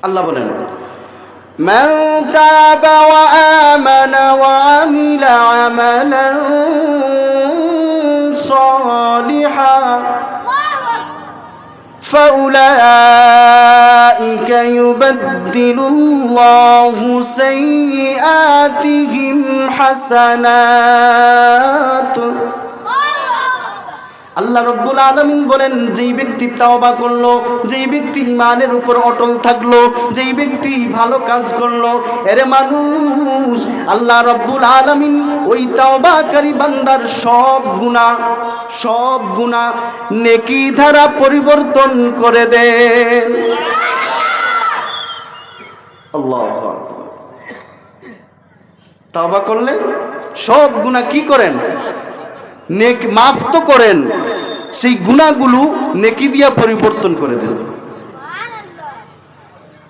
আল্লাহ বলেন, মান তাবা ওয়া আমানা ওয়া আমিলা আমালান সালিহা فأولئك يبدل الله سيئاتهم حسنات। আল্লাহ রাব্বুল আলামিন বলেন, যেই ব্যক্তি তাওবা করলো, যেই ব্যক্তি ঈমানের উপর অটল থাকলো, যেই ব্যক্তি ভালো কাজ করলো, এরে মানুষ, আল্লাহ রাব্বুল আলামিন ওই তাওবাকারী বান্দার সব গুনাহ নেকি দ্বারা পরিবর্তন করে দেন। আল্লাহু আকবার। তাওবা করলে সব গুনাহ কি করেন? নেক মাফ তো করেন, সেই গুনাহগুলো নেকি দিয়া পরিবর্তন করে দেন।